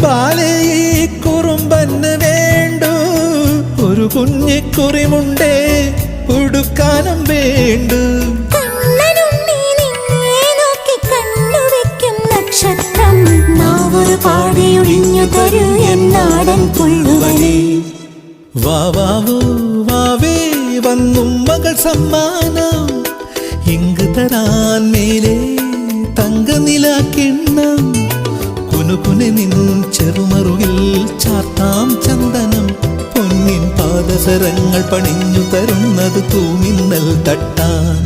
ബാലേ ഈ കുറുമ്പന് വേണ്ടു ഒരു കുഞ്ഞിക്കുറിമുണ്ടേ ഉടുക്കാനും വേണ്ടു പാടിയൊഴിഞ്ഞു തരൂ എന്നാടൻ പുള്ളുവനെ വാവാവൂ വാവേ വന്നും മകൾ സമ്മാനം ഇങ്ങ് തരാൻ മേലെ തങ്കനിലാക്കിണ്ണം കുനുകുനെ നിൻ ചെറുമറുകിൽ ചാർത്താം ചന്ദനം പൊന്നിൻ പാദസരങ്ങൾ പണിഞ്ഞു തരുന്നത് തൂമിന്നൽ തട്ടാൻ